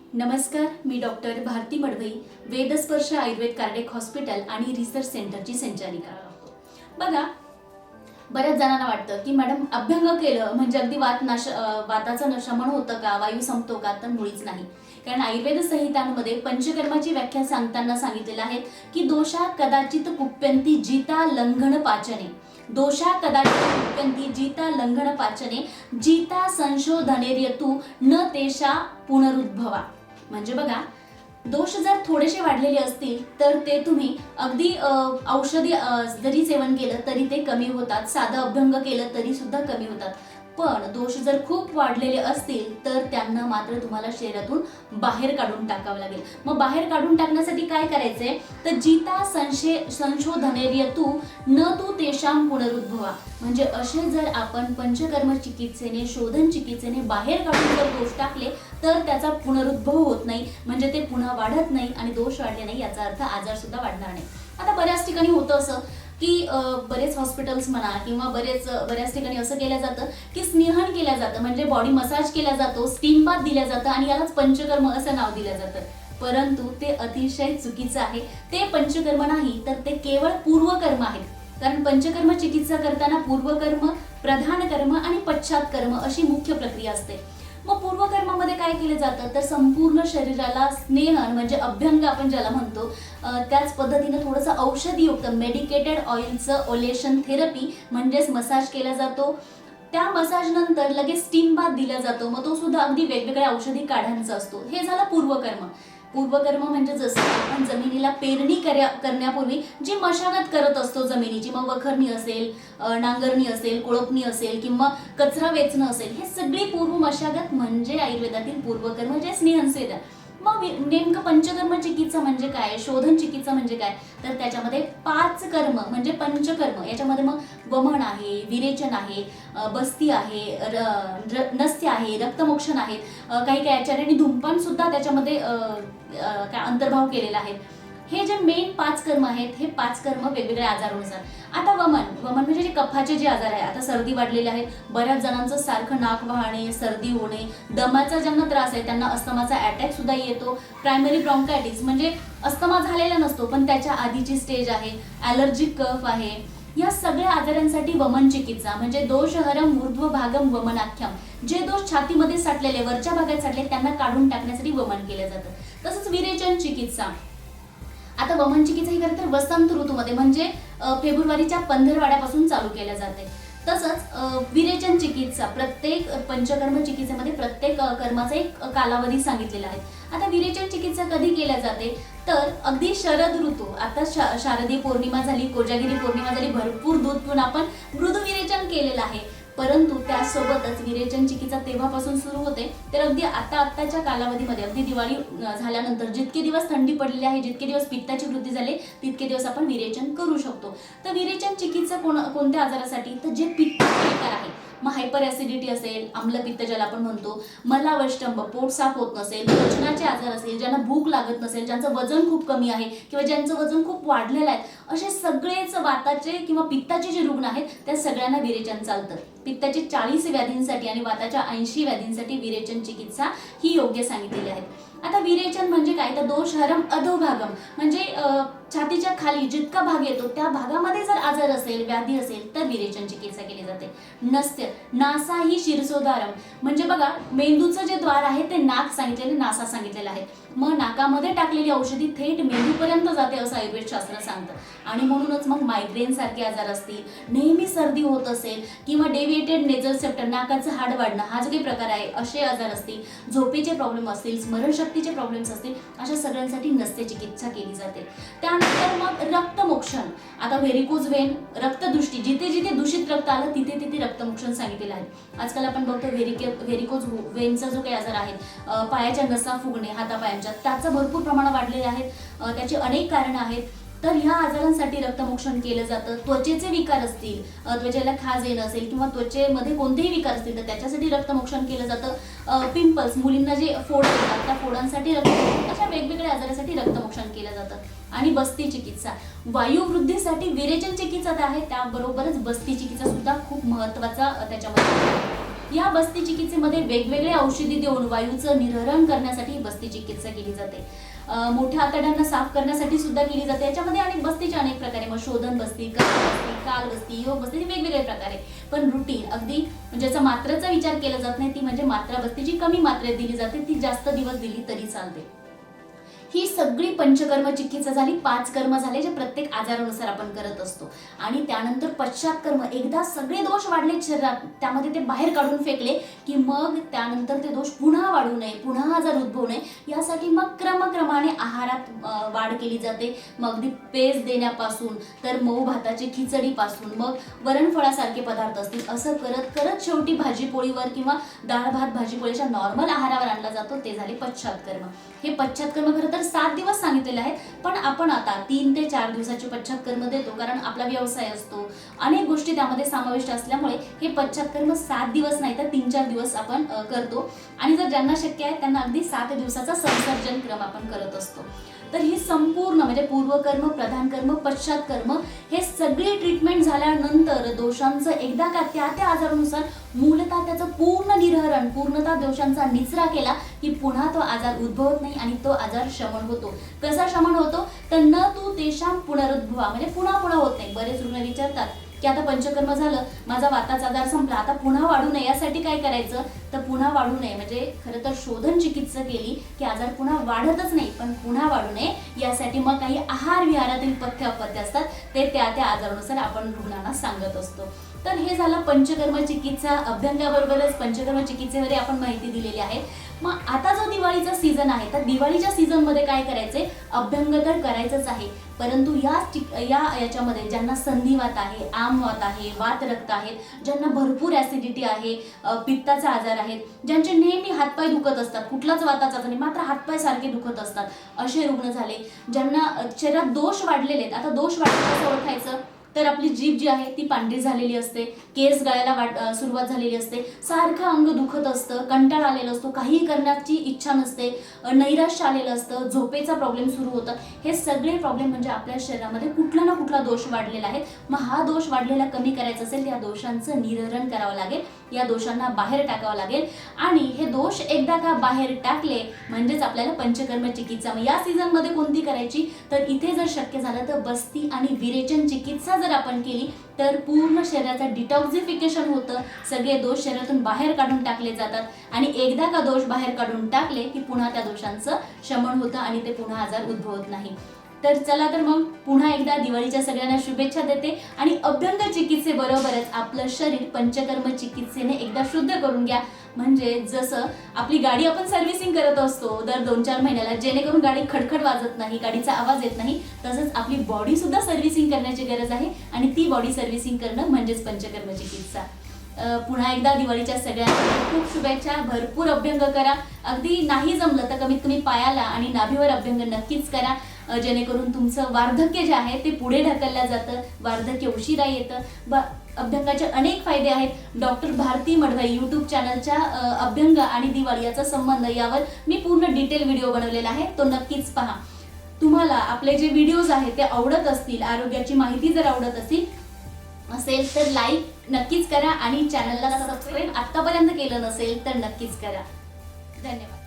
नमस्कार, मी doctor Bharati Madvai, Vedsparsh Ayurved cardiac hospital आणि रिसर्च सेंटरची संचालिका. बघा, बऱ्याच जणांना वाटतं की मॅडम अभ्यंग केलं म्हणजे अगदी वाताचं शमन होतं का, वायू संपतो का? तर मुळीच नाही. कारण आयुर्वेद संहितांमध्ये पंचकर्माची व्याख्या सांगताना सांगितलेलं आहे की दोषा कदाचित कुप्यंती जिता लंघन पाचने, दोषा कदाचित कुप्यंती जिता लंघन पाचने, जिता संशोधनेर्यतु न तेषा पुनरुद्भवा. म्हणजे बघा, दोष जर थोडेसे वाढलेले असतील तर ते तुम्ही अगदी औषधी जरी सेवन केलं तरी ते कमी होतात, साधं अभ्यंग केलं तरी सुद्धा कमी होतात. पण दोष जर खूप वाढलेले असतील तर त्यांना मात्र तुम्हाला शरीरातून बाहेर काढून टाकावं लागेल. मग बाहेर काढून टाकण्यासाठी काय करायचंय? तर जिता संशोधनेर्यतु न तू तेषां पुनरुद्भवा. म्हणजे असे जर आपण पंचकर्म चिकित्सेने, शोधन चिकित्सेने बाहेर काढून जर दोष टाकले तर त्याचा पुनरुद्भव होत नाही, म्हणजे ते पुन्हा वाढत नाही आणि दोष वाढले नाही याचा अर्थ आजार सुद्धा वाढणार नाही. आता बऱ्याच ठिकाणी होतं असं की बरेच हॉस्पिटल्स म्हणा किंवा बऱ्याच ठिकाणी असं केलं जातं की स्नेहन केलं जातं, म्हणजे बॉडी मसाज केला जातो, स्टीम बाथ दिला जातं आणि यालाच पंचकर्म असं नाव दिलं जातं. परंतु ते अतिशय चुकीचं आहे. ते पंचकर्म नाही तर ते केवळ पूर्वकर्म आहेत. कारण पंचकर्म चिकित्सा करताना पूर्वकर्म, प्रधान कर्म आणि पश्चात कर्म अशी मुख्य प्रक्रिया असते. मग पूर्वकर्मामध्ये काय केलं जातं? तर संपूर्ण शरीराला स्नेहन म्हणजे अभ्यंग आपण ज्याला म्हणतो, त्याच पद्धतीनं थोडंसं औषधीयुक्त मेडिकेटेड ऑइलचं ओलेशन थेरपी म्हणजेच मसाज केला जातो. त्या मसाज नंतर लगेच स्टीम बाथ दिला जातो. मग तो सुद्धा अगदी वेगवेगळ्या औषधी काढ्यांचा असतो. हे झालं पूर्वकर्म. पूर्वकर्म म्हणजे जसं आपण जमिनीला पेरणी करण्यापूर्वी जी मशागत करत असतो जमिनीची, मग वखरणी असेल, नांगरणी असेल, कोळपणी असेल किंवा कचरा वेचणं असेल, हे सगळी पूर्व मशागत म्हणजे आयुर्वेदातील पूर्वकर्म जे स्नेहनसेद. मग नेमकं पंचकर्म चिकित्सा म्हणजे काय, शोधन चिकित्सा म्हणजे काय? तर त्याच्यामध्ये 5 कर्म म्हणजे पंचकर्म. याच्यामध्ये मग वमन आहे, विरेचन आहे, बस्ती आहे, नस्य आहे, रक्तमोक्षण आहे, काही काही आचार्यांनी धूमपान सुद्धा त्याच्यामध्ये काय अंतर्भाव केलेला आहे. हे जे मेन 5 कर्म आहेत, हे 5 कर्म वेगवेगळ्या आजारानुसार. आता वमन म्हणजे जे कफाचे जे आजार आहे, आता सर्दी वाढलेली आहे, बऱ्याच जणांचं सारखं नाक वाहणे, सर्दी होणे, दमाचा ज्यांना त्रास आहे त्यांना अस्थमाचा अटॅक सुद्धा येतो. प्रायमरी ब्रॉन्कायटिस म्हणजे अस्थमा झालेला नसतो पण त्याच्या आधीची स्टेज आहे, ॲलर्जिक कफ आहे. या सगळ्या आजारांसाठी वमन चिकित्सा म्हणजे दोषहरम ऊर्ध्व भागम वमनाख्यम, जे दोष छातीमध्ये साठलेले, वरच्या भागात साठले त्यांना काढून टाकण्यासाठी वमन केलं जातं. तसंच विरेचन चिकित्सा. आता वमन चिकित्सा ही खरं तर वसंत ऋतूमध्ये म्हणजे फेब्रुवारीच्या पंधरवाड्यापासून चालू केल्या जाते. तसंच विरेचन चिकित्सा प्रत्येक पंचकर्म चिकित्सेमध्ये प्रत्येक कर्माचा एक कालावधी सांगितलेला आहे. आता विरेचन चिकित्सा कधी केल्या जाते? तर अगदी शरद ऋतू, आता शारदीय पौर्णिमा झाली, कोजागिरी पौर्णिमा झाली, भरपूर दूध पिऊन आपण मृद विरेचन केलेलं आहे. परंतु त्यासोबतच विरेचन चिकित्सा तेव्हापासून सुरू होते तर अगदी आताच्या कालावधीमध्ये, अगदी दिवाळी झाल्यानंतर जितके दिवस थंडी पडलेली आहे, जितके दिवस पित्ताची वृद्धी झाली, तितके दिवस आपण विरेचन करू शकतो. तर विरेचन चिकित्सा कोणत्या आजारासाठी? तर जे पित्ताचे विकार आहे, मग हायपर ॲसिडिटी असेल, आम्लपित्त ज्याला आपण म्हणतो, मलावष्टंभ, पोट साफ होत नसेल, पचनाचे आजार असेल, ज्यांना भूक लागत नसेल, ज्यांचं वजन खूप कमी आहे किंवा ज्यांचं वजन खूप वाढलेलं आहे, असे सगळेच वाताचे किंवा पित्ताचे जे रुग्ण आहेत त्या सगळ्यांना विरेचन चालतं. पित्ताचे 40 व्याधींसाठी आणि वाताच्या 80 व्याधींसाठी विरेचन चिकित्सा ही योग्य सांगितलेली आहे. आता विरेचन म्हणजे काय? तर दोषहरम अधोभागम म्हणजे छातीच्या खाली जितका भाग येतो त्या भागामध्ये जर आजार असेल, व्याधी असेल तर विरेचन चिकित्सा केली जाते. नस्य नासा ही शिरसोदारम म्हणजे बघा, मेंदूचं जे द्वार आहे ते नाक सांगितलेले, नासा सांगितलेलं आहे. मग नाकामध्ये टाकलेली औषधी थेट मेंदूपर्यंत जाते असं आयुर्वेद शास्त्र सांगतं. आणि म्हणूनच मग मायग्रेन सारखे आजार असतील, नेहमी सर्दी होत असेल किंवा डेव्हिएटेड नेझल सेप्टम, नाकाचं हाड वाढणं, हा जो काही प्रकार आहे, असे आजार असतील, झोपेचे प्रॉब्लेम असतील, स्मरणशक्तीचे प्रॉब्लेम्स असतील, अशा सगळ्यांसाठी नस्य चिकित्सा केली जाते. त्यानंतर मग रक्तमोक्षण. आता व्हेरिकोज वेन, रक्तदृष्टी, जिथे जिथे दूषित रक्त आलं तिथे तिथे रक्तमोक्षण सांगितलेलं आहे. आजकाल आपण बघतो व्हेरिकोज वेनचा जो काही आजार आहे, पायाच्या नसा फुगणे, हातापायांच्या, त्याचं भरपूर प्रमाणात वाढलेले आहेत. त्याची अनेक कारणं आहेत. तर ह्या आजारांसाठी रक्तमोक्षण केलं जातं. त्वचेचे विकार असतील, त्वचेला खाज येणं असेल किंवा त्वचेमध्ये कोणतेही विकार असतील तर त्याच्यासाठी रक्तमोक्षण केलं जातं. पिंपल्स, मुलींना जे फोड येतात त्या फोडांसाठी अशा वेगवेगळ्या आजारासाठी रक्तमोक्षण केलं जातं. आणि बस्ती चिकित्सा, वायुवृद्धीसाठी विरेचन चिकित्सा आहे, त्याबरोबरच बस्ती चिकित्सा सुद्धा खूप महत्त्वाचा त्याच्यामध्ये या बस्ती चिकित्सेमध्ये वेगवेगळे औषधी देऊन वायूचं निर्हरण करण्यासाठी ही बस्ती चिकित्सा केली जाते. मोठ्या आतड्यांना साफ करण्यासाठी सुद्धा केली जाते. याच्यामध्ये अनेक बस्तीचे अनेक प्रकारे, मग शोधन बस्ती, काल बस्ती, योग बस्ती, वेगवेगळे प्रकारे. पण रुटीन अगदी ज्याचा मात्रेचा विचार केला जात नाही ती म्हणजे मात्रा बस्ती, जी कमी मात्रेत दिली जाते, ती जास्त दिवस दिली तरी चालते. ही सगळी पंचकर्म चिकित्सा झाली. 5 कर्म झाले जे प्रत्येक आजारानुसार आपण करत असतो. आणि त्यानंतर पश्चात एकदा सगळे दोष वाढले शरीरात, त्यामध्ये ते बाहेर काढून फेकले की मग त्यानंतर ते दोष पुन्हा वाढू नये, पुन्हा आजार उद्भवू नये, यासाठी मग क्रमाने आहारात वाढ केली जाते. मग अगदी पेज देण्यापासून तर मऊ भाताची खिचडीपासून मग वरणफळासारखे पदार्थ असतील, असं करत करत शेवटी भाजीपोळीवर किंवा डाळ भात भाजीपोळीच्या नॉर्मल आहारावर आणला जातो. ते झाले पश्चात हे पश्चात खरं तर 7 दिवस सांगितलेले आहेत, पण आपण आता 3 ते 4 दिवसाचे पश्चात देतो, कारण आपला व्यवसाय असतो, अनेक गोष्टी त्यामध्ये समाविष्ट असल्यामुळे हे पश्चात 7 दिवस नाही तर 3-4 दिवस आपण करतो. आणि जर ज्यांना शक्य आहे त्यांना अगदी 7 दिवसाचा संसर्जन क्रम आपण करत असतो. तर ही संपूर्ण म्हणजे पूर्वकर्म, प्रधान कर्म, पश्चात कर्म, हे सगळी ट्रीटमेंट झाल्यानंतर दोषांचं एकदा का त्या आजारानुसार मूलतः त्याचं पूर्ण निर्हरण, पूर्णतः दोषांचा निचरा केला की पुन्हा तो आजार उद्भवत नाही आणि तो आजार शमन होतो. कसा शमन होतो तर न तू तेषां पुनरुद्भवा, म्हणजे पुन्हा होत नाही. बरेच रुग्ण विचारतात की आता पंचकर्म झालं, माझा वाताचा आजार संपला, आता पुन्हा वाढू नये यासाठी काय करायचं, तर पुन्हा वाढू नये म्हणजे खरं तर शोधन चिकित्सा केली की आजार पुन्हा वाढतच नाही, पण पुन्हा वाढू नये यासाठी मग काही आहार विहारातील पथ्य अपथ्य असतात, ते त्या आजारानुसार आपण रुग्णांना सांगत असतो. तर हे झालं पंचकर्म चिकित्सा. अभ्यंगाबरोबरच पंचकर्म चिकित्सेवर आपण माहिती दिलेली आहे. मग आता जो दिवाळीचा सीझन आहे, तर दिवाळीच्या सीझन मध्ये काय करायचंय, अभ्यंग तर करायचंच आहे, परंतु याच्यामध्ये ज्यांना संधिवात आहे, आमवात आहे, वात रक्त आहेत, ज्यांना भरपूर ऍसिडिटी आहे, पित्ताचा आजार आहेत, ज्यांचे नेहमी हातपाय दुखत असतात, कुठलाच वाताचा नाही मात्र हातपाय सारखे दुखत असतात, असे रुग्ण झाले. ज्यांना शरीरात दोष वाढलेले आहेत. आता दोष वाढले कसं ओळखायचं, तर आपली जीभ जी आहे ती पांढरी झालेली असते, केस गळायला सुरुवात झालेली असते, सारखं अंग दुखत असतं, कंटाळा आलेला असतो, काही करण्याची इच्छा नसते, नैराश्य आलेलं असतं, झोपेचा प्रॉब्लेम सुरू होतात. हे सगळे प्रॉब्लेम म्हणजे आपल्या शरीरामध्ये कुठला ना कुठला दोष वाढलेला आहे. मग हा दोष वाढलेला कमी करायचा असेल तर या दोषांचं निर्हरण करावं लागेल, या दोषांना बाहेर टाकावं लागेल. आणि हे दोष एकदा का बाहेर टाकले म्हणजेच आपल्याला पंचकर्म चिकित्सा. मग या सीझन मध्ये कोणती करायची, तर इथे जर शक्य झालं तर बस्ती आणि विरेचन चिकित्सा जर आपण केली तर पूर्ण शरीराचं डिटॉक्सिफिकेशन होतं, सगळे दोष शरीरातून बाहेर काढून टाकले जातात. आणि एकदा का दोष बाहेर काढून टाकले की पुन्हा त्या दोषांचं शमन होतं आणि ते पुन्हा आजार उद्भवत नाही. तर चला तर मग पुन्हा एकदा दिवाळीच्या सगळ्यांना शुभेच्छा देते. आणि अभ्यंग चिकित्सेबरोबरच आपलं शरीर पंचकर्म चिकित्सेने एकदा शुद्ध करून घ्या. म्हणजे जसं आपली गाडी आपण सर्व्हिसिंग करत असतो दर 2-4 महिन्याला, जेणेकरून गाडी खडखड वाजत नाही, गाडीचा आवाज येत नाही, तसंच आपली बॉडी सुद्धा सर्व्हिसिंग करण्याची गरज आहे. आणि ती बॉडी सर्व्हिसिंग करणं म्हणजेच पंचकर्म चिकित्सा. पुन्हा एकदा दिवाळीच्या सगळ्यांना खूप शुभेच्छा. भरपूर अभ्यंग करा. अगदी नाही जमलं तर कमीत कमी पायाला आणि नाभीवर अभ्यंग नक्कीच करा, जेणेकरून तुमचं वार्धक्य जे आहे ते पुढे ढकललं जातं, वार्धक्य उशिरा येतं. अभ्यंगाचे अनेक फायदे आहेत. डॉक्टर भारती मडभाई यूट्यूब चॅनलच्या अभ्यंग आणि दिवाळी याचा संबंध यावर मी पूर्ण डिटेल व्हिडिओ बनवलेला आहे, तो नक्कीच पहा. तुम्हाला आपले जे व्हिडिओज आहेत ते आवडत असतील, आरोग्याची माहिती जर आवडत असेल तर लाईक नक्कीच करा आणि चॅनलला सबस्क्राईब आतापर्यंत केलं नसेल तर नक्कीच करा. धन्यवाद.